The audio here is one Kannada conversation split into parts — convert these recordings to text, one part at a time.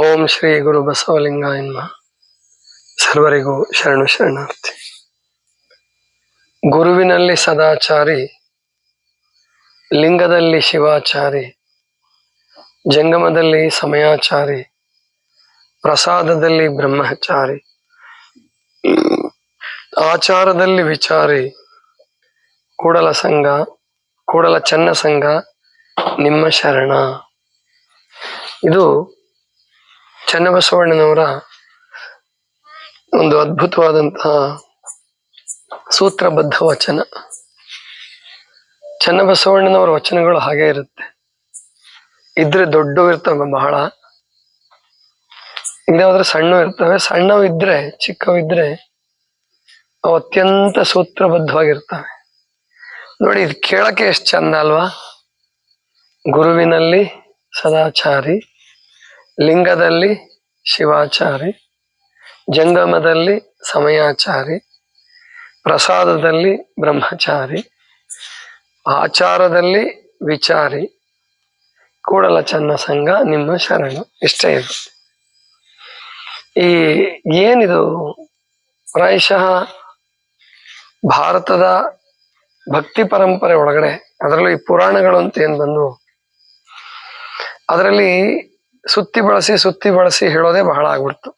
ಓಂ ಶ್ರೀ ಗುರು ಬಸವಲಿಂಗಾಯ ನಮಃ. ಸರ್ವರಿಗೂ ಶರಣು ಶರಣಾರ್ಥಿ. ಗುರುವಿನಲ್ಲಿ ಸದಾಚಾರಿ, ಲಿಂಗದಲ್ಲಿ ಶಿವಾಚಾರಿ, ಜಂಗಮದಲ್ಲಿ ಸಮಯಾಚಾರಿ, ಪ್ರಸಾದದಲ್ಲಿ ಬ್ರಹ್ಮಚಾರಿ, ಆಚಾರದಲ್ಲಿ ವಿಚಾರಿ, ಕೂಡಲ ಸಂಘ ಕೂಡಲ ಚನ್ನ ಸಂಘ ನಿಮ್ಮ ಶರಣ. ಇದು ಚನ್ನಬಸವಣ್ಣನವರ ಒಂದು ಅದ್ಭುತವಾದಂತಹ ಸೂತ್ರಬದ್ಧ ವಚನ. ಚನ್ನಬಸವಣ್ಣನವರ ವಚನಗಳು ಹಾಗೆ ಇರುತ್ತೆ. ಇದ್ರೆ ದೊಡ್ಡವು ಇರ್ತವೆ, ಬಹಳ ಇದಾದ್ರೆ ಸಣ್ಣ ಇರ್ತವೆ. ಸಣ್ಣವಿದ್ರೆ ಚಿಕ್ಕವಿದ್ರೆ ಅವು ಅತ್ಯಂತ ಸೂತ್ರಬದ್ಧವಾಗಿರ್ತವೆ. ನೋಡಿ, ಇದು ಕೇಳಕ್ಕೆ ಎಷ್ಟು ಚಂದ ಅಲ್ವಾ? ಗುರುವಿನಲ್ಲಿ ಸದಾಚಾರಿ, ಲಿಂಗದಲ್ಲಿ ಶಿವಾಚಾರಿ, ಜಂಗಮದಲ್ಲಿ ಸಮಯಾಚಾರಿ, ಪ್ರಸಾದದಲ್ಲಿ ಬ್ರಹ್ಮಚಾರಿ, ಆಚಾರದಲ್ಲಿ ವಿಚಾರಿ, ಕೂಡಲ ಚನ್ನ ಸಂಘ ನಿಮ್ಮ ಶರಣು. ಇಷ್ಟೇ ಇದು. ಈ ಏನಿದು ಪ್ರಾಯಶಃ ಭಾರತದ ಭಕ್ತಿ ಪರಂಪರೆ ಒಳಗಡೆ, ಅದರಲ್ಲೂ ಈ ಪುರಾಣಗಳು ಅಂತ ಏನ್ ಬಂದು ಅದರಲ್ಲಿ ಸುತ್ತಿ ಬಳಸಿ ಹೇಳೋದೇ ಬಹಳ ಆಗ್ಬಿಡ್ತು.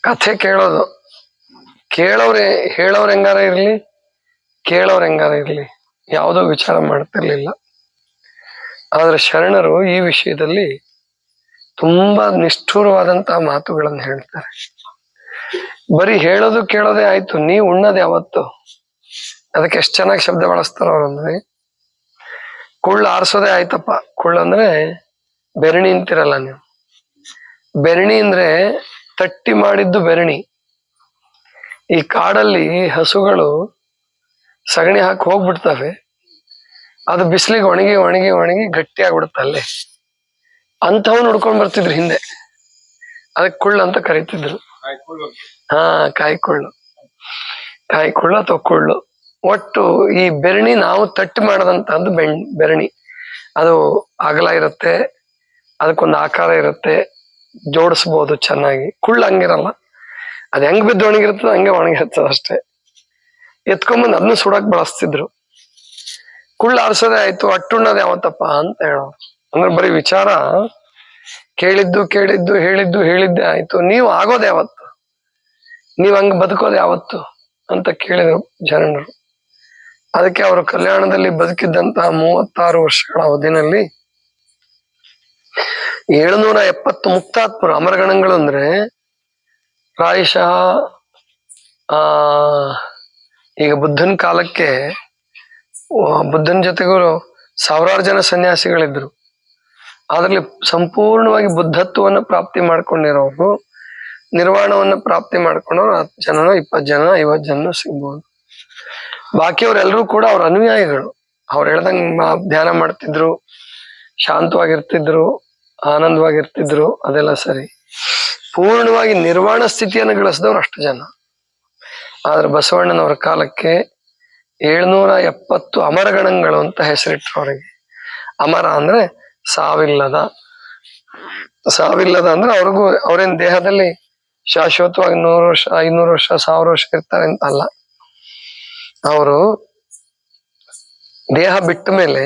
ಕಥೆ ಕೇಳೋದು, ಹೇಳೋರು ಹೆಂಗಾರ ಇರ್ಲಿ, ಯಾವುದೋ ವಿಚಾರ ಮಾಡ್ತಿರ್ಲಿಲ್ಲ. ಆದ್ರೆ ಶರಣರು ಈ ವಿಷಯದಲ್ಲಿ ತುಂಬಾ ನಿಷ್ಠುರವಾದಂತಹ ಮಾತುಗಳನ್ನು ಹೇಳ್ತಾರೆ. ಬರೀ ಹೇಳೋದು ಕೇಳೋದೇ ಆಯ್ತು, ನೀವು ಉಣ್ಣೋದು ಯಾವತ್ತು? ಅದಕ್ಕೆ ಎಷ್ಟು ಚೆನ್ನಾಗಿ ಶಬ್ದ ಬಳಸ್ತಾರ ಅವ್ರಂದ್ರೆ, ಕುಳ್ಳು ಆರಿಸೋದೇ ಆಯ್ತಪ್ಪ. ಕುಳ್ಳು ಅಂದ್ರೆ ಬೆರಣಿ ಅಂತಿರಲ್ಲ ನೀವು. ಬೆರಣಿ ಅಂದ್ರೆ ತಟ್ಟಿ ಮಾಡಿದ್ದು ಬೆರಣಿ. ಈ ಕಾಡಲ್ಲಿ ಹಸುಗಳು ಸಗಣಿ ಹಾಕಿ ಹೋಗ್ಬಿಡ್ತವೆ, ಅದು ಬಿಸಿಲಿಗೆ ಒಣಗಿ ಗಟ್ಟಿ ಆಗ್ಬಿಡುತ್ತೆ ಅಲ್ಲೇ. ಅಂಥವ್ ನೋಡ್ಕೊಂಡ್ ಬರ್ತಿದ್ರು ಹಿಂದೆ. ಅದಕ್ಕೆ ಕುಳ್ಳು ಅಂತ ಕರೀತಿದ್ರು. ಕಾಯಿಕೊಳ್ಳು ಅಥವಾ ಕುಳ್ಳು. ಒಟ್ಟು ಈ ಬೆರಣಿ ನಾವು ತಟ್ಟಿ ಮಾಡದಂತದ್ದು ಬೆರಣಿ. ಅದು ಅಗಲ ಇರುತ್ತೆ, ಅದಕ್ಕೊಂದು ಆಕಾರ ಇರುತ್ತೆ, ಜೋಡಿಸ್ಬೋದು ಚೆನ್ನಾಗಿ. ಕುಳ್ಳು ಹಂಗಿರಲ್ಲ, ಅದ್ ಹೆಂಗ್ ಬಿದ್ದು ಒಣಗಿರ್ತದ ಹಂಗೆ ಒಣಗಿರ್ತದ ಅಷ್ಟೇ. ಎತ್ಕೊಂಬಂದು ಅದನ್ನ ಸುಡಕ್ ಬಳಸ್ತಿದ್ರು. ಕುಳ್ಳು ಆರಿಸೋದೇ ಆಯ್ತು, ಅಟ್ಟುಣ್ಣೋದು ಯಾವತ್ತಪ್ಪ ಅಂತ ಹೇಳೋರು. ಅಂದ್ರೆ ಬರೀ ವಿಚಾರ ಕೇಳಿದ್ದು ಹೇಳಿದ್ದೇ ಆಯ್ತು, ನೀವು ಆಗೋದು ಯಾವತ್ತು? ನೀವ್ ಹಂಗ ಬದುಕೋದು ಯಾವತ್ತು ಅಂತ ಕೇಳಿದ್ರು ಶರಣರು. ಅದಕ್ಕೆ ಅವರು ಕಲ್ಯಾಣದಲ್ಲಿ ಬದುಕಿದ್ದಂತಹ 36 ವರ್ಷಗಳ ಅವಧಿನಲ್ಲಿ 770 ಮುಕ್ತಾತ್ಮರು, ಅಮರಗಣಗಳು. ಅಂದ್ರೆ ಪ್ರಾಯಶಃ ಈಗ ಬುದ್ಧನ ಕಾಲಕ್ಕೆ ಬುದ್ಧನ ಜೊತೆಗೂ 1000 ಜನ ಸನ್ಯಾಸಿಗಳಿದ್ರು. ಅದರಲ್ಲಿ ಸಂಪೂರ್ಣವಾಗಿ ಬುದ್ಧತ್ವವನ್ನು ಪ್ರಾಪ್ತಿ ಮಾಡ್ಕೊಂಡಿರೋರು, ನಿರ್ವಾಣವನ್ನು ಪ್ರಾಪ್ತಿ ಮಾಡ್ಕೊಂಡವ್ರು 10 ಜನನೋ 20 ಜನ 50 ಜನ ಸಿಗ್ಬೋದು. ಬಾಕಿಯವರೆಲ್ಲರೂ ಕೂಡ ಅವ್ರ ಅನುಯಾಯಿಗಳು. ಅವ್ರು ಹೇಳ್ದಂಗ ಧ್ಯಾನ ಮಾಡ್ತಿದ್ರು, ಶಾಂತವಾಗಿರ್ತಿದ್ರು, ಆನಂದವಾಗಿರ್ತಿದ್ರು, ಅದೆಲ್ಲ ಸರಿ. ಪೂರ್ಣವಾಗಿ ನಿರ್ವಾಣ ಸ್ಥಿತಿಯನ್ನು ಗಳಿಸಿದವ್ರು 10 ಜನ. ಆದ್ರೆ ಬಸವಣ್ಣನವರ ಕಾಲಕ್ಕೆ 770 ಅಮರಗಣಗಳು ಅಂತ ಹೆಸರಿಟ್ರು ಅವರಿಗೆ. ಅಮರ ಅಂದ್ರೆ ಸಾವಿಲ್ಲದ ಅಂದ್ರೆ ಅವ್ರೇನ್ ದೇಹದಲ್ಲಿ ಶಾಶ್ವತವಾಗಿ 100 ವರ್ಷ 500 ವರ್ಷ 1000 ವರ್ಷ ಇರ್ತಾರೆ ಅಂತ ಅಲ್ಲ. ಅವರು ದೇಹ ಬಿಟ್ಟ ಮೇಲೆ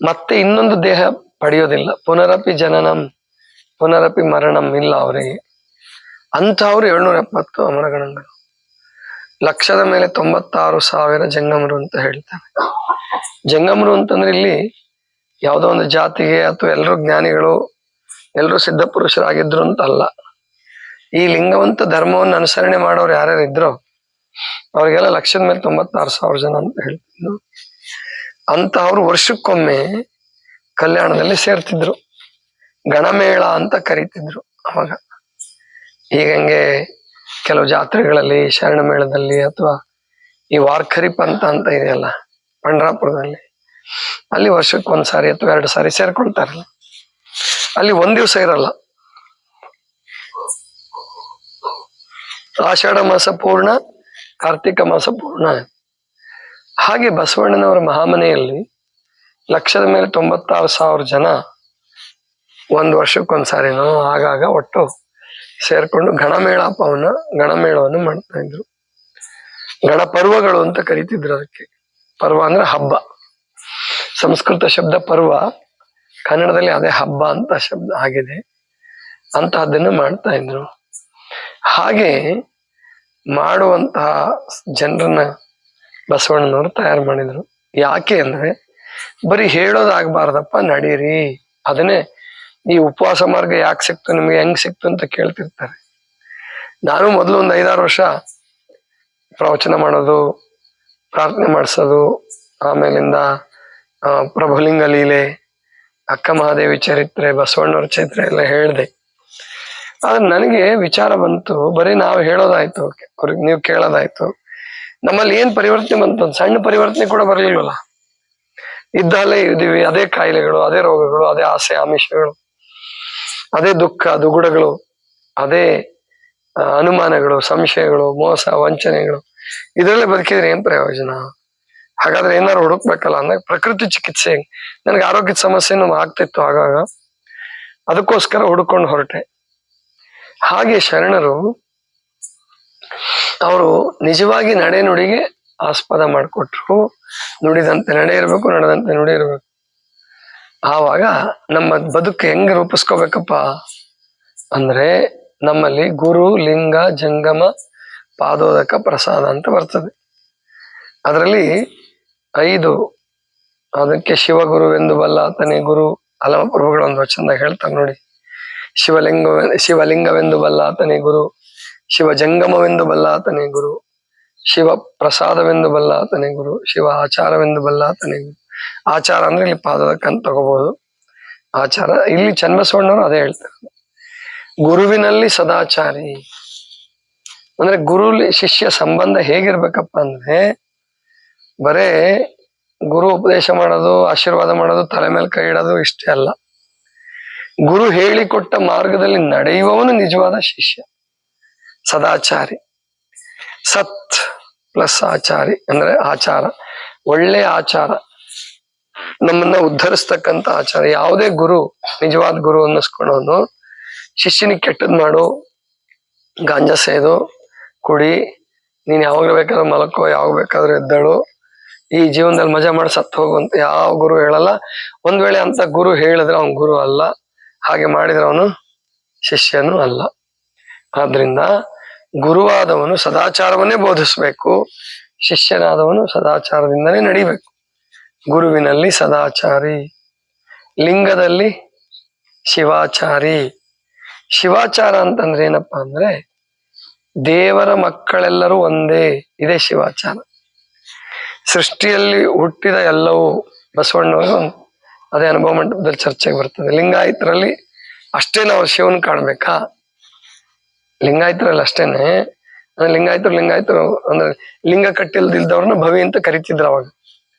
ಮತ್ತೆ ಇನ್ನೊಂದು ದೇಹ ಪಡೆಯೋದಿಲ್ಲ. ಪುನರಪಿ ಜನನಂ ಪುನರಪಿ ಮರಣಂ ಇಲ್ಲ ಅವರಿಗೆ. ಅಂಥವ್ರು 770 ಅಮರಗಣಗಳು. ಲಕ್ಷದ ಮೇಲೆ 96,000 ಜಂಗಮರು ಅಂತ ಹೇಳ್ತಾರೆ. ಜಂಗಮರು ಅಂತಂದ್ರೆ ಇಲ್ಲಿ ಯಾವುದೋ ಒಂದು ಜಾತಿಗೆ ಅಥವಾ ಎಲ್ಲರೂ ಜ್ಞಾನಿಗಳು, ಎಲ್ಲರೂ ಸಿದ್ಧ ಪುರುಷರಾಗಿದ್ರು ಅಂತ ಅಲ್ಲ. ಈ ಲಿಂಗವಂತ ಧರ್ಮವನ್ನು ಅನುಸರಣೆ ಮಾಡೋರು ಯಾರ್ಯಾರು ಇದ್ರು ಅವ್ರಿಗೆಲ್ಲ ಲಕ್ಷದ ಮೇಲೆ 96,000 ಜನ ಅಂತ ಹೇಳ್ತಿದ್ರು. ಅಂತ ಅವ್ರು ವರ್ಷಕ್ಕೊಮ್ಮೆ ಕಲ್ಯಾಣದಲ್ಲಿ ಸೇರ್ತಿದ್ರು. ಗಣಮೇಳ ಅಂತ ಕರೀತಿದ್ರು ಅವಾಗ. ಹೀಗಂಗೆ ಕೆಲವು ಜಾತ್ರೆಗಳಲ್ಲಿ, ಶರಣ ಮೇಳದಲ್ಲಿ, ಅಥವಾ ಈ ವಾರ್ಖರಿ ಪಂಥ ಅಂತ ಇದೆಯಲ್ಲ ಪಂಡ್ರಾಪುರದಲ್ಲಿ, ಅಲ್ಲಿ ವರ್ಷಕ್ಕೆ 1 ಸಾರಿ ಅಥವಾ 2 ಸಾರಿ ಸೇರ್ಕೊಳ್ತಾರಲ್ಲ. ಅಲ್ಲಿ 1 ದಿವಸ ಇರಲ್ಲ. ಆಷಾಢ ಮಾಸ ಪೂರ್ಣ, ಕಾರ್ತಿಕ ಮಾಸ ಪೂರ್ಣ. ಹಾಗೆ ಬಸವಣ್ಣನವರ ಮಹಾಮನೆಯಲ್ಲಿ ಲಕ್ಷದ ಮೇಲೆ 96,000 ಜನ 1 ವರ್ಷಕ್ಕೊಂದ್ಸಾರಿನೋ ಆಗಾಗ ಒಟ್ಟು ಸೇರ್ಕೊಂಡು ಗಣಮೇಳವನ್ನು ಮಾಡ್ತಾ ಇದ್ರು. ಗಣಪರ್ವಗಳು ಅಂತ ಕರಿತಿದ್ರು ಅದಕ್ಕೆ. ಪರ್ವ ಅಂದ್ರೆ ಹಬ್ಬ. ಸಂಸ್ಕೃತ ಶಬ್ದ ಪರ್ವ, ಕನ್ನಡದಲ್ಲಿ ಅದೇ ಹಬ್ಬ ಅಂತ ಶಬ್ದ ಆಗಿದೆ. ಅಂತಹದ್ದನ್ನು ಮಾಡ್ತಾ ಇದ್ರು. ಹಾಗೆ ಮಾಡುವಂತಹ ಜನರನ್ನ ಬಸವಣ್ಣನವರು ತಯಾರು ಮಾಡಿದ್ರು. ಯಾಕೆ ಅಂದ್ರೆ ಬರೀ ಹೇಳೋದಾಗಬಾರ್ದಪ್ಪ, ನಡೀರಿ. ಅದನ್ನೇ ಈ ಉಪವಾಸ ಮಾರ್ಗ ಯಾಕೆ ಸಿಕ್ತು ನಿಮ್ಗೆ, ಹೆಂಗ್ ಸಿಕ್ತು ಅಂತ ಕೇಳ್ತಿರ್ತಾರೆ. ನಾನು ಮೊದಲು ಒಂದು 5-6 ವರ್ಷ ಪ್ರವಚನ ಮಾಡೋದು, ಪ್ರಾರ್ಥನೆ ಮಾಡಿಸೋದು, ಆಮೇಲಿಂದ ಪ್ರಭುಲಿಂಗ ಲೀಲೆ, ಅಕ್ಕ ಮಹಾದೇವಿ ಚರಿತ್ರೆ, ಬಸವಣ್ಣವ್ರ ಚರಿತ್ರೆ ಎಲ್ಲ ಹೇಳಿದೆ. ಆದ್ರೆ ನನಗೆ ವಿಚಾರ ಬಂತು, ಬರೀ ನಾವು ಹೇಳೋದಾಯ್ತು, ಅವ್ರಿಗೆ ನೀವು ಕೇಳೋದಾಯ್ತು, ನಮ್ಮಲ್ಲಿ ಏನ್ ಪರಿವರ್ತನೆ ಬಂತು? ಒಂದು ಸಣ್ಣ ಪರಿವರ್ತನೆ ಕೂಡ ಬರಲಿಲ್ವಲ್ಲ. ಇದ್ದಲ್ಲೇ ಇದೀವಿ, ಅದೇ ಕಾಯಿಲೆಗಳು, ಅದೇ ರೋಗಗಳು, ಅದೇ ಆಸೆ ಆಮಿಷಗಳು, ಅದೇ ದುಃಖ ದುಗುಡಗಳು, ಅದೇ ಅನುಮಾನಗಳು, ಸಂಶಯಗಳು, ಮೋಸ ವಂಚನೆಗಳು, ಇದರಲ್ಲೇ ಬದುಕಿದ್ರೆ ಏನ್ ಪ್ರಯೋಜನ? ಹಾಗಾದ್ರೆ ಏನಾರು ಹುಡುಕ್ಬೇಕಲ್ಲ ಅಂದಾಗ ಪ್ರಕೃತಿ ಚಿಕಿತ್ಸೆ, ನನಗೆ ಆರೋಗ್ಯದ ಸಮಸ್ಯೆನೂ ಆಗ್ತಿತ್ತು ಆಗಾಗ, ಅದಕ್ಕೋಸ್ಕರ ಹುಡುಕೊಂಡು ಹೊರಟೆ. ಹಾಗೆ ಶರಣರು ಅವರು ನಿಜವಾಗಿ ನಡೆ ನುಡಿಗೆ ಆಸ್ಪದ ಮಾಡಿಕೊಟ್ರು. ನುಡಿದಂತೆ ನಡೆ ಇರ್ಬೇಕು, ನಡೆದಂತೆ ನುಡಿ ಇರ್ಬೇಕು. ಆವಾಗ ನಮ್ಮ ಬದುಕು ಹೆಂಗ್ ರೂಪಿಸ್ಕೋಬೇಕಪ್ಪ ಅಂದ್ರೆ, ನಮ್ಮಲ್ಲಿ ಗುರು ಲಿಂಗ ಜಂಗಮ ಪಾದೋದಕ ಪ್ರಸಾದ ಅಂತ ಬರ್ತದೆ. ಅದರಲ್ಲಿ 5, ಅದಕ್ಕೆ ಶಿವಗುರುವೆಂದು ಬಲ್ಲಾತನೇ ಗುರು. ಹಲವ ಪ್ರಭುಗಳು ಒಂದು ವಚನದಾಗ ಹೇಳ್ತಾರೆ ನೋಡಿ. ಶಿವಲಿಂಗವೆಂದು ಬಲ್ಲಾತನೇ ಗುರು, ಶಿವ ಜಂಗಮವೆಂದು ಬಲ್ಲಾತನೇ ಗುರು, ಶಿವ ಪ್ರಸಾದವೆಂದು ಬಲ್ಲಾತನೇ ಗುರು, ಶಿವ ಆಚಾರವೆಂದು ಬಲ್ಲಾತನೇ ಗುರು. ಆಚಾರ ಅಂದ್ರೆ ಇಲ್ಲಿ ಪಾದೋದಕ ಅಂತ ತಗೋಬಹುದು. ಆಚಾರ ಇಲ್ಲಿ ಚನ್ನಬಸವಣ್ಣವರು ಅದೇ ಹೇಳ್ತಾರೆ. ಗುರುವಿನಲ್ಲಿ ಸದಾಚಾರಿ ಅಂದ್ರೆ ಗುರು ಶಿಷ್ಯ ಸಂಬಂಧ ಹೇಗಿರ್ಬೇಕಪ್ಪ ಅಂದ್ರೆ, ಬರೇ ಗುರು ಉಪದೇಶ ಮಾಡೋದು, ಆಶೀರ್ವಾದ ಮಾಡೋದು, ತಲೆ ಮೇಲೆ ಕೈ ಇಡೋದು ಇಷ್ಟೇ ಅಲ್ಲ. ಗುರು ಹೇಳಿಕೊಟ್ಟ ಮಾರ್ಗದಲ್ಲಿ ನಡೆಯುವವನು ನಿಜವಾದ ಶಿಷ್ಯ, ಸದಾಚಾರಿ. ಸತ್ ಪ್ಲಸ್ ಆಚಾರಿ ಅಂದ್ರೆ ಆಚಾರ, ಒಳ್ಳೆ ಆಚಾರ, ನಮ್ಮನ್ನ ಉದ್ಧರಿಸ್ತಕ್ಕಂಥ ಆಚಾರ. ಯಾವುದೇ ಗುರು ನಿಜವಾದ ಗುರು ಅನ್ನಿಸ್ಕೊಳೋನು ಶಿಷ್ಯನಿಗೆ ಕೆಟ್ಟದ್ ಮಾಡು, ಗಾಂಜಾ ಸೇದು, ಕುಡಿ, ನೀನ್ ಯಾವಾಗ ಬೇಕಾದ್ರೂ ಮಲಕೋ, ಯಾವಾಗ ಬೇಕಾದ್ರೂ ಎದ್ದಳು, ಈ ಜೀವನದಲ್ಲಿ ಮಜಾ ಮಾಡಿ ಸತ್ತು ಹೋಗುವಂತ ಯಾವ ಗುರು ಹೇಳಲ್ಲ. ಒಂದ್ ವೇಳೆ ಅಂತ ಗುರು ಹೇಳಿದ್ರೆ ಅವನ್ ಗುರು ಅಲ್ಲ, ಹಾಗೆ ಮಾಡಿದ್ರೆ ಅವನು ಶಿಷ್ಯನೂ ಅಲ್ಲ. ಆದ್ರಿಂದ ಗುರುವಾದವನು ಸದಾಚಾರವನ್ನೇ ಬೋಧಿಸ್ಬೇಕು, ಶಿಷ್ಯನಾದವನು ಸದಾಚಾರದಿಂದನೇ ನಡಿಬೇಕು. ಗುರುವಿನಲ್ಲಿ ಸದಾಚಾರಿ, ಲಿಂಗದಲ್ಲಿ ಶಿವಾಚಾರಿ. ಶಿವಾಚಾರ ಅಂತಂದ್ರೆ ಏನಪ್ಪಾ ಅಂದ್ರೆ, ದೇವರ ಮಕ್ಕಳೆಲ್ಲರೂ ಒಂದೇ, ಇದೇ ಶಿವಾಚಾರ. ಸೃಷ್ಟಿಯಲ್ಲಿ ಹುಟ್ಟಿದ ಎಲ್ಲವೂ ಬಸವಣ್ಣವರು ಅದೇ ಅನುಭವ ಮಂಟಪದಲ್ಲಿ ಚರ್ಚೆಗೆ ಬರ್ತದೆ. ಲಿಂಗಾಯತರಲ್ಲಿ ಅಷ್ಟೇ ನಾವು ಶಿವನ್ ಕಾಣ್ಬೇಕಾ? ಲಿಂಗಾಯತರಲ್ಲಿ ಅಷ್ಟೇನೆ. ಲಿಂಗಾಯತರು ಅಂದ್ರೆ ಲಿಂಗ ಕಟ್ಟಿಲ್ದಿಲ್ದವ್ರನ್ನ ಭವಿ ಅಂತ ಕರಿತಿದ್ರು ಅವಾಗ.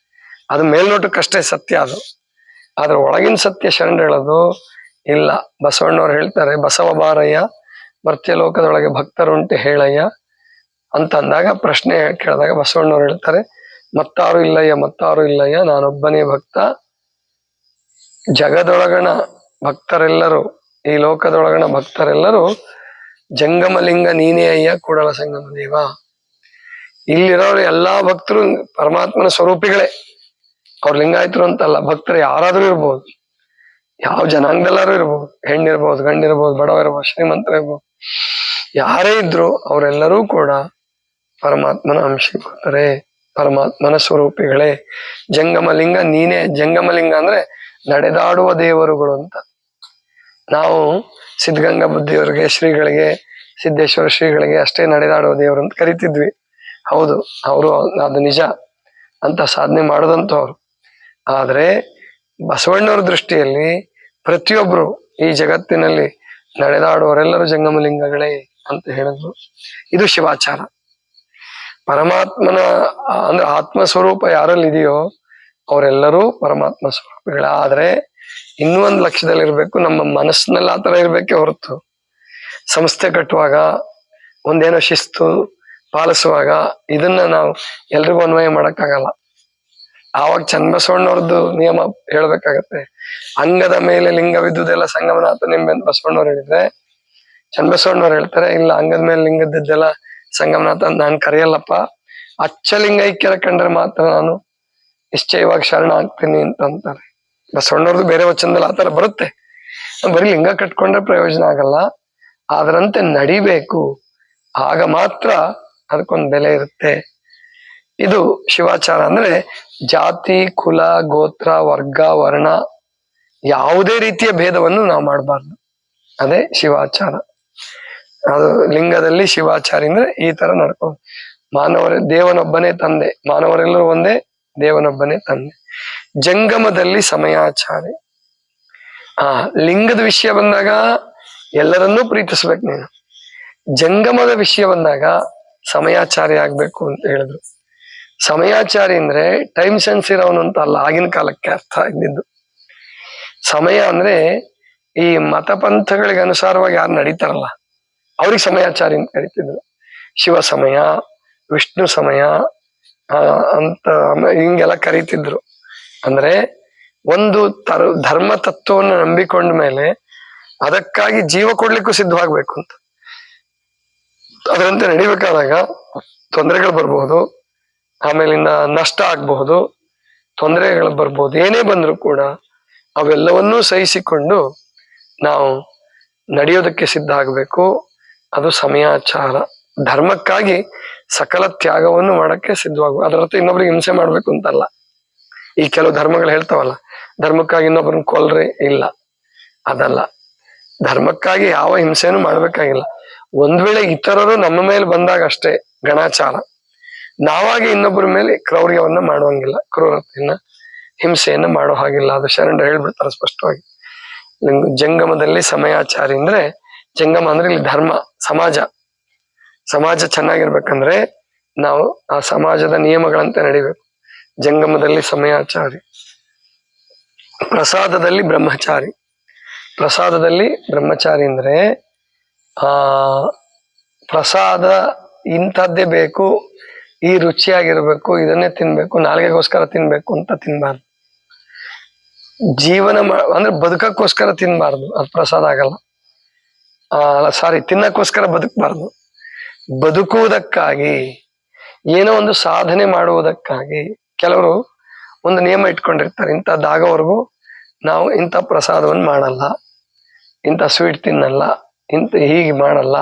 ಅದು ಮೇಲ್ನೋಟಕ್ಕಷ್ಟೇ ಸತ್ಯ ಅದು, ಆದ್ರೆ ಒಳಗಿನ ಸತ್ಯ ಶರಣ ಹೇಳೋದು ಇಲ್ಲ. ಬಸವಣ್ಣವ್ರು ಹೇಳ್ತಾರೆ, ಬಸವ ಬಾರಯ್ಯ ಮರ್ತ್ಯ ಲೋಕದೊಳಗೆ ಭಕ್ತರುಂಟೆ ಹೇಳಯ್ಯ ಅಂತ ಅಂದಾಗ, ಪ್ರಶ್ನೆ ಕೇಳಿದಾಗ ಬಸವಣ್ಣವ್ರು ಹೇಳ್ತಾರೆ, ಮತ್ತಾರು ಇಲ್ಲಯ್ಯ ನಾನೊಬ್ಬನೇ ಭಕ್ತ, ಜಗದೊಳಗಣ ಭಕ್ತರೆಲ್ಲರೂ, ಈ ಲೋಕದೊಳಗಣ ಭಕ್ತರೆಲ್ಲರೂ ಜಂಗಮಲಿಂಗ ನೀನೇ ಅಯ್ಯ ಕೂಡಲ ಸಂಗಮ ದೇವ. ಇಲ್ಲಿರೋರು ಎಲ್ಲಾ ಭಕ್ತರು ಪರಮಾತ್ಮನ ಸ್ವರೂಪಿಗಳೇ. ಅವ್ರು ಲಿಂಗಾಯತರು ಅಂತಲ್ಲ, ಭಕ್ತರು ಯಾರಾದ್ರೂ ಇರ್ಬೋದು, ಯಾವ ಜನಾಂಗದಲ್ಲಾರು ಇರ್ಬೋದು, ಹೆಣ್ಣಿರ್ಬೋದು, ಗಂಡಿರ್ಬೋದು, ಬಡವ ಇರ್ಬೋದು, ಶ್ರೀಮಂತರ ಇರ್ಬೋದು, ಯಾರೇ ಇದ್ರು ಅವರೆಲ್ಲರೂ ಕೂಡ ಪರಮಾತ್ಮನ ಅಂಶೀಕೃತರೇ, ಪರಮಾತ್ಮನ ಸ್ವರೂಪಿಗಳೇ. ಜಂಗಮಲಿಂಗ ನೀನೇ. ಜಂಗಮಲಿಂಗ ಅಂದ್ರೆ ನಡೆದಾಡುವ ದೇವರುಗಳು ಅಂತ. ನಾವು ಸಿದ್ಧಗಂಗಾ ಬುದ್ಧಿಯವರಿಗೆ, ಶ್ರೀಗಳಿಗೆ, ಸಿದ್ದೇಶ್ವರ ಶ್ರೀಗಳಿಗೆ ಅಷ್ಟೇ ನಡೆದಾಡುವ ದೇವರು ಅಂತ ಕರಿತಿದ್ವಿ. ಹೌದು, ಅವರು ಅದು ನಿಜ ಅಂತ ಸಾಧನೆ ಮಾಡದಂತವ್ರು. ಆದ್ರೆ ಬಸವಣ್ಣವ್ರ ದೃಷ್ಟಿಯಲ್ಲಿ ಪ್ರತಿಯೊಬ್ರು ಈ ಜಗತ್ತಿನಲ್ಲಿ ನಡೆದಾಡುವವರೆಲ್ಲರೂ ಜಂಗಮಲಿಂಗಗಳೇ ಅಂತ ಹೇಳಿದ್ರು. ಇದು ಶಿವಾಚಾರ. ಪರಮಾತ್ಮನ ಅಂದ್ರೆ ಆತ್ಮ ಸ್ವರೂಪ ಯಾರಲ್ಲಿ ಇದೆಯೋ ಅವರೆಲ್ಲರೂ ಪರಮಾತ್ಮ ಸ್ವರೂಪಿಗಳ. ಆದ್ರೆ ಇನ್ನೂ ಒಂದು ಲಕ್ಷ್ಯದಲ್ಲಿ ಇರ್ಬೇಕು, ನಮ್ಮ ಮನಸ್ಸಿನಲ್ಲಿ ಆತರ ಇರ್ಬೇಕೆ ಹೊರತು ಸಂಸ್ಥೆ ಕಟ್ಟುವಾಗ ಒಂದೇನೋ ಶಿಸ್ತು ಪಾಲಿಸುವಾಗ ಇದನ್ನ ನಾವು ಎಲ್ರಿಗೂ ಅನ್ವಯ ಮಾಡಕ್ಕಾಗಲ್ಲ. ಆವಾಗ ಚನ್ನಬಸವಣ್ಣವ್ರದ್ದು ನಿಯಮ ಹೇಳ್ಬೇಕಾಗತ್ತೆ. ಅಂಗದ ಮೇಲೆ ಲಿಂಗವಿದ್ದುದೆಲ್ಲ ಸಂಗಮನಾಥ ನಿಂಬೆಂದು ಬಸವಣ್ಣವ್ರು ಹೇಳಿದ್ರೆ, ಚನ್ನಬಸವಣ್ಣವ್ರು ಹೇಳ್ತಾರೆ ಇಲ್ಲ, ಅಂಗದ ಮೇಲೆ ಲಿಂಗದಿದ್ದೆಲ್ಲ ಸಂಗಮನಾಥ ನಾನು ಕರೆಯಲ್ಲಪ್ಪ, ಅಚ್ಚಲಿಂಗೈಕ್ಯರ ಕಂಡ್ರೆ ಮಾತ್ರ ನಾನು ನಿಶ್ಚಯವಾಗ ಶರಣ ಆಗ್ತೀನಿ ಅಂತ ಅಂತಾರೆ. ಬಸವಣ್ಣವ್ರದ್ದು ಬೇರೆ ವಚನದಲ್ಲಿ ಆತರ ಬರುತ್ತೆ. ಬರೀ ಲಿಂಗ ಕಟ್ಕೊಂಡ್ರೆ ಪ್ರಯೋಜನ ಆಗಲ್ಲ, ಅದರಂತೆ ನಡಿಬೇಕು, ಆಗ ಮಾತ್ರ ಅದಕ್ಕೊಂದು ಬೆಲೆ ಇರುತ್ತೆ. ಇದು ಶಿವಾಚಾರ. ಅಂದ್ರೆ ಜಾತಿ, ಕುಲ, ಗೋತ್ರ, ವರ್ಗ, ವರ್ಣ ಯಾವುದೇ ರೀತಿಯ ಭೇದವನ್ನು ನಾವು ಮಾಡಬಾರ್ದು. ಅದೇ ಶಿವಾಚಾರ. ಅದು ಲಿಂಗದಲ್ಲಿ ಶಿವಾಚಾರ ಅಂದ್ರೆ ಈ ತರ ನಡ್ಕೊ. ದೇವನೊಬ್ಬನೇ ತಂದೆ, ಮಾನವರೆಲ್ಲರೂ ಒಂದೇ, ದೇವನೊಬ್ಬನೇ ತಂದೆ. ಜಂಗಮದಲ್ಲಿ ಸಮಯಾಚಾರಿ. ಲಿಂಗದ ವಿಷಯ ಬಂದಾಗ ಎಲ್ಲರನ್ನೂ ಪ್ರೀತಿಸ್ಬೇಕು ನೀನು. ಜಂಗಮದ ವಿಷಯ ಬಂದಾಗ ಸಮಯಾಚಾರಿ ಆಗ್ಬೇಕು ಅಂತ ಹೇಳಿದ್ರು. ಸಮಯಾಚಾರಿ ಅಂದ್ರೆ ಟೈಮ್ ಸೆನ್ಸ್ ಇರೋನು ಅಂತ ಅಲ್ಲ, ಆಗಿನ ಕಾಲಕ್ಕೆ ಅರ್ಥ ಇದ್ದಿದ್ದು. ಸಮಯ ಅಂದ್ರೆ ಈ ಮತಪಂಥಗಳಿಗೆ ಅನುಸಾರವಾಗಿ ಯಾರು ನಡೀತಾರಲ್ಲ ಅವ್ರಿಗೆ ಸಮಯಾಚಾರಿ ಅಂತ ಕರಿತಿದ್ರು. ಶಿವ ಸಮಯ, ವಿಷ್ಣು ಸಮಯ ಅಂತ ಹಿಂಗೆಲ್ಲ ಕರೀತಿದ್ರು. ಅಂದ್ರೆ ಒಂದು ಧರ್ಮ ತತ್ವವನ್ನು ನಂಬಿಕೊಂಡ ಮೇಲೆ ಅದಕ್ಕಾಗಿ ಜೀವ ಕೊಡ್ಲಿಕ್ಕೂ ಸಿದ್ಧವಾಗ್ಬೇಕು ಅಂತ. ಅದರಂತೆ ನಡಿಬೇಕಾದಾಗ ತೊಂದರೆಗಳು ಬರ್ಬಹುದು, ಆಮೇಲಿಂದ ನಷ್ಟ ಆಗ್ಬಹುದು, ತೊಂದರೆಗಳು ಬರ್ಬೋದು. ಏನೇ ಬಂದ್ರು ಕೂಡ ಅವೆಲ್ಲವನ್ನೂ ಸಹಿಸಿಕೊಂಡು ನಾವು ನಡೆಯೋದಕ್ಕೆ ಸಿದ್ಧ ಆಗ್ಬೇಕು. ಅದು ಸಮಯಾಚಾರ. ಧರ್ಮಕ್ಕಾಗಿ ಸಕಲ ತ್ಯಾಗವನ್ನು ಮಾಡಕ್ಕೆ ಸಿದ್ಧವಾಗ್ಬೇಕು. ಅದರರ್ಥ ಇನ್ನೊಬ್ರಿಗೆ ಹಿಂಸೆ ಮಾಡ್ಬೇಕು ಅಂತಲ್ಲ. ಈ ಕೆಲವು ಧರ್ಮಗಳು ಹೇಳ್ತಾವಲ್ಲ, ಧರ್ಮಕ್ಕಾಗಿ ಇನ್ನೊಬ್ಬರನ್ನ ಕೊಲ್ರಿ, ಇಲ್ಲ ಅದಲ್ಲ. ಧರ್ಮಕ್ಕಾಗಿ ಯಾವ ಹಿಂಸೆನೂ ಮಾಡ್ಬೇಕಾಗಿಲ್ಲ. ಒಂದ್ ವೇಳೆ ಇತರರು ನಮ್ಮ ಮೇಲೆ ಬಂದಾಗ ಅಷ್ಟೇ ಗಣಾಚಾರ. ನಾವಾಗಿ ಇನ್ನೊಬ್ಬರ ಮೇಲೆ ಕ್ರೌರ್ಯವನ್ನ ಮಾಡುವಂಗಿಲ್ಲ, ಕ್ರೂರತೆಯನ್ನ, ಹಿಂಸೆಯನ್ನ ಮಾಡೋ ಹಾಗಿಲ್ಲ. ಅದು ಶರಣರು ಹೇಳ್ಬಿಡ್ತಾರೆ ಸ್ಪಷ್ಟವಾಗಿ. ಜಂಗಮದಲ್ಲಿ ಸಮಯಾಚಾರಿ ಅಂದ್ರೆ, ಜಂಗಮ ಅಂದ್ರೆ ಇಲ್ಲಿ ಧರ್ಮ, ಸಮಾಜ ಚೆನ್ನಾಗಿರ್ಬೇಕಂದ್ರೆ ನಾವು ಆ ಸಮಾಜದ ನಿಯಮಗಳಂತೆ ನಡಿಬೇಕು. ಜಂಗಮದಲ್ಲಿ ಸಮಯಾಚಾರಿ. ಪ್ರಸಾದದಲ್ಲಿ ಬ್ರಹ್ಮಚಾರಿ. ಪ್ರಸಾದದಲ್ಲಿ ಬ್ರಹ್ಮಚಾರಿ ಅಂದ್ರೆ ಪ್ರಸಾದ ಇಂಥದ್ದೇ ಬೇಕು, ಈ ರುಚಿಯಾಗಿರ್ಬೇಕು, ಇದನ್ನೇ ತಿನ್ಬೇಕು, ನಾಲ್ಗೆಗೋಸ್ಕರ ತಿನ್ಬೇಕು ಅಂತ ತಿನ್ಬಾರ್ದು. ಜೀವನ ಅಂದ್ರೆ ಬದುಕಕ್ಕೋಸ್ಕರ ತಿನ್ಬಾರ್ದು, ಅದು ಪ್ರಸಾದ ಆಗಲ್ಲ. ತಿನ್ನಕ್ಕೋಸ್ಕರ ಬದುಕಬಾರ್ದು. ಬದುಕುವುದಕ್ಕಾಗಿ, ಏನೋ ಒಂದು ಸಾಧನೆ ಮಾಡುವುದಕ್ಕಾಗಿ ಕೆಲವರು ಒಂದು ನಿಯಮ ಇಟ್ಕೊಂಡಿರ್ತಾರೆ. ಇಂಥದ್ದಾಗೋವರೆಗೂ ನಾವು ಇಂಥ ಪ್ರಸಾದವನ್ನು ಮಾಡಲ್ಲ, ಇಂಥ ಸ್ವೀಟ್ ತಿನ್ನಲ್ಲ, ಹೀಗೆ ಮಾಡಲ್ಲ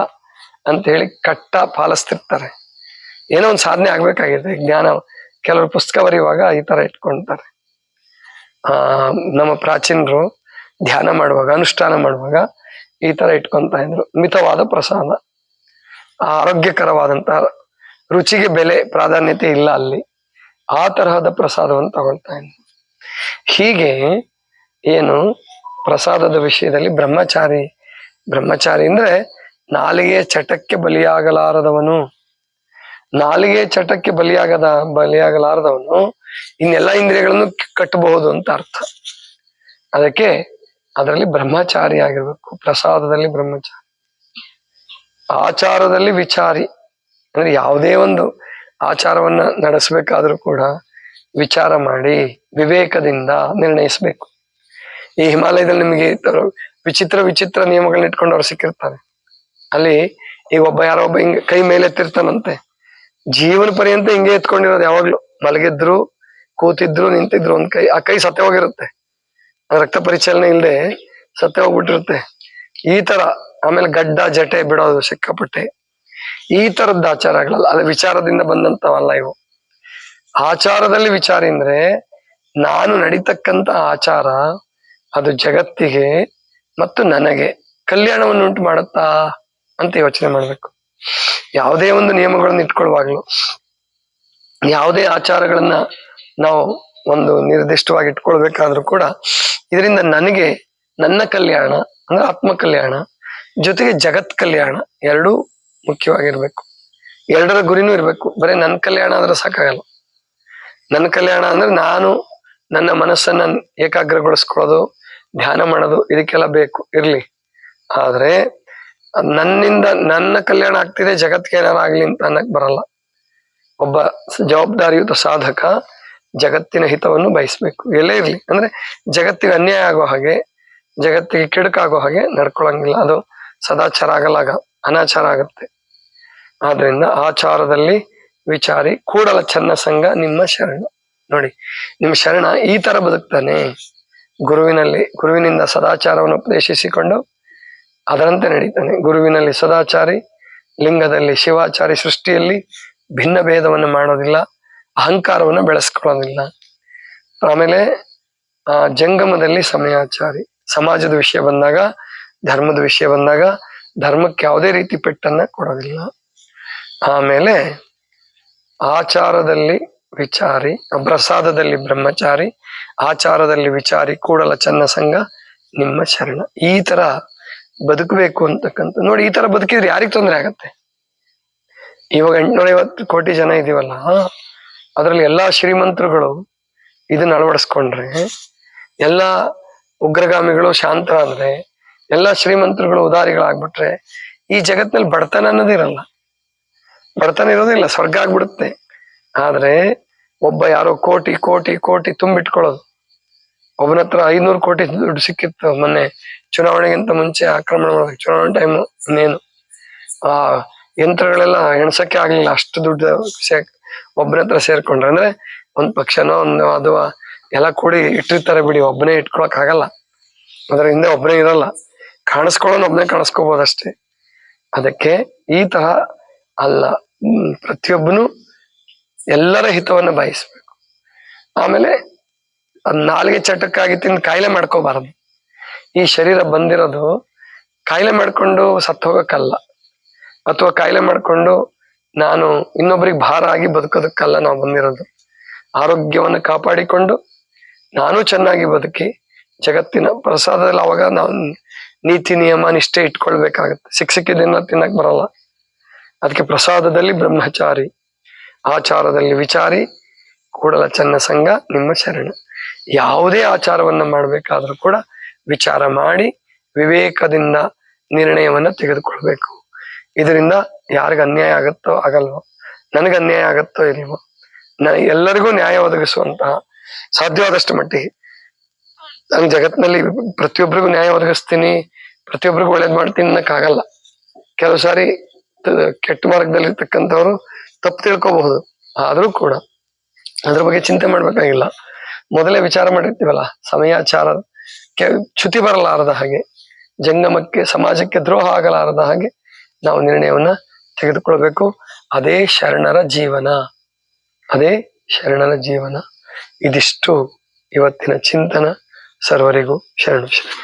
ಅಂತ ಹೇಳಿ ಕಟ್ಟ ಪಾಲಿಸ್ತಿರ್ತಾರೆ. ಏನೋ ಒಂದು ಸಾಧನೆ ಆಗ್ಬೇಕಾಗಿದೆ, ಜ್ಞಾನ. ಕೆಲವರು ಪುಸ್ತಕ ಬರೆಯುವಾಗ ಈ ತರ ಇಟ್ಕೊಳ್ತಾರೆ. ನಮ್ಮ ಪ್ರಾಚೀನರು ಧ್ಯಾನ ಮಾಡುವಾಗ, ಅನುಷ್ಠಾನ ಮಾಡುವಾಗ ಈ ತರ ಇಟ್ಕೊಂತ ಇದ್ರು. ಮಿತವಾದ ಪ್ರಸಾದ, ಆರೋಗ್ಯಕರವಾದಂತಹ, ರುಚಿಗೆ ಬೆಲೆ ಪ್ರಾಧಾನ್ಯತೆ ಇಲ್ಲ ಅಲ್ಲಿ, ಆ ತರಹದ ಪ್ರಸಾದವನ್ನು ತಗೊಳ್ತಾ ಇದ್ರು. ಹೀಗೆ ಏನು ಪ್ರಸಾದದ ವಿಷಯದಲ್ಲಿ ಬ್ರಹ್ಮಚಾರಿ ಅಂದ್ರೆ ನಾಲಿಗೆ ಚಟಕ್ಕೆ ಬಲಿಯಾಗಲಾರದವನು. ನಾಲಿಗೆ ಚಟಕ್ಕೆ ಬಲಿಯಾಗಲಾರದವನು ಇನ್ನೆಲ್ಲಾ ಇಂದ್ರಿಯಗಳನ್ನು ಕಟ್ಟಬಹುದು ಅಂತ ಅರ್ಥ. ಅದಕ್ಕೆ ಅದರಲ್ಲಿ ಬ್ರಹ್ಮಚಾರಿ ಆಗಿರ್ಬೇಕು. ಪ್ರಸಾದದಲ್ಲಿ ಬ್ರಹ್ಮಚಾರಿ. ಆಚಾರದಲ್ಲಿ ವಿಚಾರಿ ಅಂದ್ರೆ ಯಾವುದೇ ಒಂದು ಆಚಾರವನ್ನ ನಡೆಸಬೇಕಾದ್ರೂ ಕೂಡ ವಿಚಾರ ಮಾಡಿ ವಿವೇಕದಿಂದ ನಿರ್ಣಯಿಸ್ಬೇಕು. ಈ ಹಿಮಾಲಯದಲ್ಲಿ ನಿಮಗೆ ವಿಚಿತ್ರ ನಿಯಮಗಳನ್ನ ಇಟ್ಕೊಂಡು ಅವ್ರು ಸಿಕ್ಕಿರ್ತಾರೆ. ಅಲ್ಲಿ ಈಗ ಯಾರೋ ಒಬ್ಬ ಹಿಂಗೆ ಕೈ ಮೇಲೆ ಎತ್ತಿರ್ತಾನಂತೆ, ಜೀವನ ಪರ್ಯಂತ ಹಿಂಗೆ ಎತ್ಕೊಂಡಿರೋದು. ಯಾವಾಗ್ಲೂ ಮಲಗಿದ್ರು, ಕೂತಿದ್ರು, ನಿಂತಿದ್ರು, ಒಂದ್ ಕೈ, ಆ ಕೈ ಸತ್ತೇ ಹೋಗಿರುತ್ತೆ, ರಕ್ತ ಪರಿಚಲನೆ ಇಲ್ಲದೆ ಸತ್ತೇ ಹೋಗ್ಬಿಟ್ಟಿರುತ್ತೆ. ಈ ತರ ಆಮೇಲೆ ಗಡ್ಡ ಜಟೆ ಬಿಡೋದು ಸಿಕ್ಕಾಪಟ್ಟೆ, ಈ ತರದ್ದು ಆಚಾರಗಳಲ್ಲ, ಅದು ವಿಚಾರದಿಂದ ಬಂದಂತವಲ್ಲ ಇವು. ಆಚಾರದಲ್ಲಿ ವಿಚಾರ ಅಂದ್ರೆ ನಾನು ನಡೀತಕ್ಕಂತ ಆಚಾರ ಅದು ಜಗತ್ತಿಗೆ ಮತ್ತು ನನಗೆ ಕಲ್ಯಾಣವನ್ನು ಉಂಟು ಮಾಡುತ್ತಾ ಅಂತ ಯೋಚನೆ ಮಾಡ್ಬೇಕು. ಯಾವುದೇ ಒಂದು ನಿಯಮಗಳನ್ನು ಇಟ್ಕೊಳ್ಳುವಾಗ್ಲು, ಯಾವುದೇ ಆಚಾರಗಳನ್ನ ನಾವು ಒಂದು ನಿರ್ದಿಷ್ಟವಾಗಿ ಇಟ್ಕೊಳ್ಬೇಕಾದ್ರೂ ಕೂಡ ಇದರಿಂದ ನನಗೆ ನನ್ನ ಕಲ್ಯಾಣ ಅಂದ್ರೆ ಆತ್ಮ ಕಲ್ಯಾಣ ಜೊತೆಗೆ ಜಗತ್ ಕಲ್ಯಾಣ ಎರಡೂ ಮುಖ್ಯವಾಗಿರ್ಬೇಕು. ಎರಡರ ಗುರಿನೂ ಇರ್ಬೇಕು. ಬರೀ ನನ್ನ ಕಲ್ಯಾಣ ಆದ್ರೆ ಸಾಕಾಗಲ್ಲ. ನನ್ನ ಕಲ್ಯಾಣ ಅಂದ್ರೆ ನಾನು ನನ್ನ ಮನಸ್ಸನ್ನ ಏಕಾಗ್ರಗೊಳಿಸ್ಕೊಳ್ಳೋದು, ಧ್ಯಾನ ಮಾಡೋದು, ಇದಕ್ಕೆಲ್ಲ ಬೇಕು, ಇರ್ಲಿ. ಆದ್ರೆ ನನ್ನಿಂದ ನನ್ನ ಕಲ್ಯಾಣ ಆಗ್ತಿದೆ, ಜಗತ್ಗೆ ಏನಾರು ಆಗ್ಲಿ ಅಂತ ಅನ್ನಕ್ ಬರಲ್ಲ. ಒಬ್ಬ ಜವಾಬ್ದಾರಿಯುತ ಸಾಧಕ ಜಗತ್ತಿನ ಹಿತವನ್ನು ಬಯಸ್ಬೇಕು, ಎಲ್ಲೇ ಇರ್ಲಿ. ಅಂದ್ರೆ ಜಗತ್ತಿಗೆ ಅನ್ಯಾಯ ಆಗೋ ಹಾಗೆ, ಜಗತ್ತಿಗೆ ಕೆಡುಕಾಗೋ ಹಾಗೆ ನಡ್ಕೊಳಂಗಿಲ್ಲ. ಅದು ಸದಾಚಾರ ಆಗಲಾಗ ಅನಾಚಾರ ಆಗುತ್ತೆ. ಆದ್ರಿಂದ ಆಚಾರದಲ್ಲಿ ವಿಚಾರಿ ಕೂಡಲ ಚನ್ನ ಸಂಘ ನಿಮ್ಮ ಶರಣ. ನೋಡಿ, ನಿಮ್ಮ ಶರಣ ಈ ತರ ಬದುಕ್ತಾನೆ. ಗುರುವಿನಿಂದ ಸದಾಚಾರವನ್ನು ಉಪದೇಶಿಸಿಕೊಂಡು ಅದರಂತೆ ನಡೀತಾನೆ. ಗುರುವಿನಲ್ಲಿ ಸದಾಚಾರಿ, ಲಿಂಗದಲ್ಲಿ ಶಿವಾಚಾರಿ, ಸೃಷ್ಟಿಯಲ್ಲಿ ಭಿನ್ನ ಭೇದವನ್ನು ಮಾಡೋದಿಲ್ಲ, ಅಹಂಕಾರವನ್ನು ಬೆಳೆಸ್ಕೊಳ್ಳೋದಿಲ್ಲ. ಆಮೇಲೆ ಜಂಗಮದಲ್ಲಿ ಸಮಯಾಚಾರಿ, ಸಮಾಜದ ವಿಷಯ ಬಂದಾಗ, ಧರ್ಮದ ವಿಷಯ ಬಂದಾಗ ಧರ್ಮಕ್ಕೆ ಯಾವುದೇ ರೀತಿ ಪೆಟ್ಟನ್ನ ಕೊಡೋದಿಲ್ಲ. ಆಮೇಲೆ ಆಚಾರದಲ್ಲಿ ವಿಚಾರಿ, ಪ್ರಸಾದದಲ್ಲಿ ಬ್ರಹ್ಮಚಾರಿ, ಆಚಾರದಲ್ಲಿ ವಿಚಾರಿ, ಕೂಡಲ ಚನ್ನ ಸಂಘ ನಿಮ್ಮ ಶರಣ. ಈ ತರ ಬದುಕಬೇಕು ಅಂತಕ್ಕಂಥ. ನೋಡಿ, ಈ ತರ ಬದುಕಿದ್ರೆ ಯಾರಿಗ್ ತೊಂದರೆ ಆಗತ್ತೆ? ಇವಾಗ 850 ಕೋಟಿ ಜನ ಇದೀವಲ್ಲ, ಅದ್ರಲ್ಲಿ ಎಲ್ಲಾ ಶ್ರೀಮಂತರುಗಳು ಇದನ್ನ ಅಳವಡಿಸ್ಕೊಂಡ್ರೆ, ಎಲ್ಲಾ ಉಗ್ರಗಾಮಿಗಳು ಶಾಂತರಾದ್ರೆ, ಎಲ್ಲಾ ಶ್ರೀಮಂತರುಗಳು ಉದಾರಿಗಳಾಗ್ಬಿಟ್ರೆ ಈ ಜಗತ್ನಲ್ಲಿ ಬಡತನ ಅನ್ನೋದಿರಲ್ಲ. ಬಡತನ ಇರೋದಿಲ್ಲ, ಸ್ವರ್ಗ ಆಗ್ಬಿಡುತ್ತೆ. ಆದ್ರೆ ಒಬ್ಬ ಯಾರೋ ಕೋಟಿ ಕೋಟಿ ಕೋಟಿ ತುಂಬಿಟ್ಕೊಳ್ಳೋದು. ಒಬ್ಬನ ಹತ್ರ 500 ಕೋಟಿ ದುಡ್ಡು ಸಿಕ್ಕಿತ್ತು ಮೊನ್ನೆ ಚುನಾವಣೆಗಿಂತ ಮುಂಚೆ ಆಕ್ರಮಣ ಮಾಡೋದು. ಚುನಾವಣೆ ಟೈಮ್ ಇನ್ನೇನು ಆ ಯಂತ್ರಗಳೆಲ್ಲ ಎಣ್ಸಕ್ಕೆ ಆಗ್ಲಿಲ್ಲ, ಅಷ್ಟು ದುಡ್ಡು ಒಬ್ಬನ ಹತ್ರ ಸೇರ್ಕೊಂಡ್ರೆ. ಅಂದ್ರೆ ಒಂದ್ ಪಕ್ಷನೋ ಒಂದು ಅದು ಎಲ್ಲ ಕೂಡಿ ಇಟ್ಟಿರ್ತಾರೆ ಬಿಡಿ, ಒಬ್ಬನೇ ಇಟ್ಕೊಳಕ್ ಆಗಲ್ಲ. ಅದ್ರ ಹಿಂದೆ ಒಬ್ಬನೇ ಇರಲ್ಲ, ಕಾಣಿಸ್ಕೊಳ್ಳೋನು ಒಬ್ಬನೇ ಕಾಣಿಸ್ಕೋಬಹುದಷ್ಟೇ. ಅದಕ್ಕೆ ಈ ತರ ಅಲ್ಲ, ಪ್ರತಿಯೊಬ್ಬನು ಎಲ್ಲರ ಹಿತವನ್ನ ಬಯಸ್ಬೇಕು. ಆಮೇಲೆ ನಾಲ್ಗೆ ಚಟಕ್ಕಾಗಿ ತಿಂದು ಕಾಯಿಲೆ ಮಾಡ್ಕೋಬಾರದು. ಈ ಶರೀರ ಬಂದಿರೋದು ಕಾಯಿಲೆ ಮಾಡ್ಕೊಂಡು ಸತ್ತು ಹೋಗಕ್ಕಲ್ಲ, ಅಥವಾ ಕಾಯಿಲೆ ಮಾಡ್ಕೊಂಡು ನಾನು ಇನ್ನೊಬ್ರಿಗೆ ಭಾರ ಆಗಿ ಬದುಕೋದಕ್ಕಲ್ಲ ನಾವು ಬಂದಿರೋದು. ಆರೋಗ್ಯವನ್ನು ಕಾಪಾಡಿಕೊಂಡು ನಾನು ಚೆನ್ನಾಗಿ ಬದುಕಿ ಜಗತ್ತಿನ ಪ್ರಸಾದದಲ್ಲಿ ಅವಾಗ ನಾವು ನೀತಿ ನಿಯಮ ನಿಷ್ಠೆ ಇಟ್ಕೊಳ್ಬೇಕಾಗತ್ತೆ. ಸಿಕ್ಕಿದ್ದನ್ನ ತಿನ್ನಕ್ ಬರಲ್ಲ. ಅದಕ್ಕೆ ಪ್ರಸಾದದಲ್ಲಿ ಬ್ರಹ್ಮಚಾರಿ, ಆಚಾರದಲ್ಲಿ ವಿಚಾರಿ, ಕೂಡಲ ಚನ್ನ ಸಂಘ ನಿಮ್ಮ ಶರಣ. ಯಾವುದೇ ಆಚಾರವನ್ನ ಮಾಡ್ಬೇಕಾದ್ರೂ ಕೂಡ ವಿಚಾರ ಮಾಡಿ ವಿವೇಕದಿಂದ ನಿರ್ಣಯವನ್ನ ತೆಗೆದುಕೊಳ್ಬೇಕು. ಇದರಿಂದ ಯಾರಿಗ ಅನ್ಯಾಯ ಆಗತ್ತೋ ಆಗಲ್ವೋ, ನನಗೆ ಅನ್ಯಾಯ ಆಗತ್ತೋ ಇಲ್ವೋ, ಎಲ್ಲರಿಗೂ ನ್ಯಾಯ ಒದಗಿಸುವಂತಹ ಸಾಧ್ಯವಾದಷ್ಟು ಮಟ್ಟಿಗೆ ನಾನು ಜಗತ್ತಿನಲ್ಲಿ ಪ್ರತಿಯೊಬ್ಬರಿಗೂ ನ್ಯಾಯ ಒದಗಿಸ್ತೀನಿ, ಪ್ರತಿಯೊಬ್ಬರಿಗೂ ಒಳ್ಳೇದ್ ಮಾಡ್ತೀನಿ ಅನ್ನಕ್ಕಾಗಲ್ಲ. ಕೆಲವು ಸಾರಿ ಕೆಟ್ಟ ಮಾರ್ಗದಲ್ಲಿರ್ತಕ್ಕಂಥವ್ರು ತಪ್ಪು ತಿಳ್ಕೋಬಹುದು. ಆದ್ರೂ ಕೂಡ ಅದ್ರ ಬಗ್ಗೆ ಚಿಂತೆ ಮಾಡ್ಬೇಕಾಗಿಲ್ಲ. ಮೊದಲೇ ವಿಚಾರ ಮಾಡಿರ್ತೀವಲ್ಲ, ಸಮಯಾಚಾರ ಚ್ಯುತಿ ಬರಲಾರದ ಹಾಗೆ, ಜಂಗಮಕ್ಕೆ ಸಮಾಜಕ್ಕೆ ದ್ರೋಹ ಆಗಲಾರದ ಹಾಗೆ ನಾವು ನಿರ್ಣಯವನ್ನ ತೆಗೆದುಕೊಳ್ಬೇಕು. ಅದೇ ಶರಣರ ಜೀವನ, ಅದೇ ಶರಣರ ಜೀವನ. ಇದಿಷ್ಟು ಇವತ್ತಿನ ಚಿಂತನ. ಸರ್ವರಿಗೂ ಶರಣ ಶರಣ.